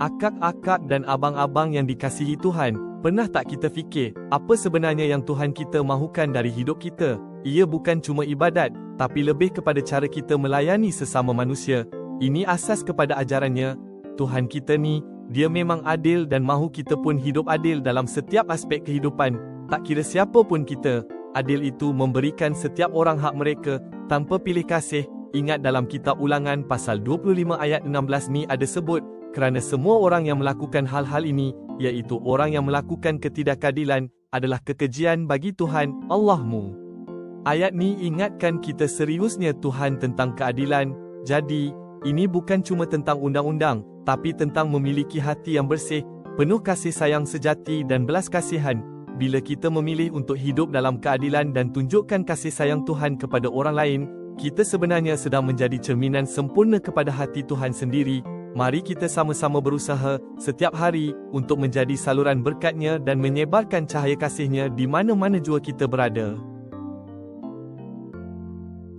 Akak-akak dan abang-abang yang dikasihi Tuhan, pernah tak kita fikir, apa sebenarnya yang Tuhan kita mahukan dari hidup kita? Ia bukan cuma ibadat, tapi lebih kepada cara kita melayani sesama manusia. Ini asas kepada ajarannya. Tuhan kita ni, dia memang adil dan mahu kita pun hidup adil dalam setiap aspek kehidupan. Tak kira siapa pun kita, adil itu memberikan setiap orang hak mereka, tanpa pilih kasih. Ingat dalam kitab Ulangan pasal 25 ayat 16 ni ada sebut, kerana semua orang yang melakukan hal-hal ini, iaitu orang yang melakukan ketidakadilan, adalah kekejian bagi Tuhan, Allahmu. Ayat ni ingatkan kita seriusnya Tuhan tentang keadilan. Jadi, ini bukan cuma tentang undang-undang, tapi tentang memiliki hati yang bersih, penuh kasih sayang sejati dan belas kasihan. Bila kita memilih untuk hidup dalam keadilan dan tunjukkan kasih sayang Tuhan kepada orang lain, kita sebenarnya sedang menjadi cerminan sempurna kepada hati Tuhan sendiri. Mari kita sama-sama berusaha setiap hari untuk menjadi saluran berkat-Nya dan menyebarkan cahaya kasih-Nya di mana-mana jua kita berada.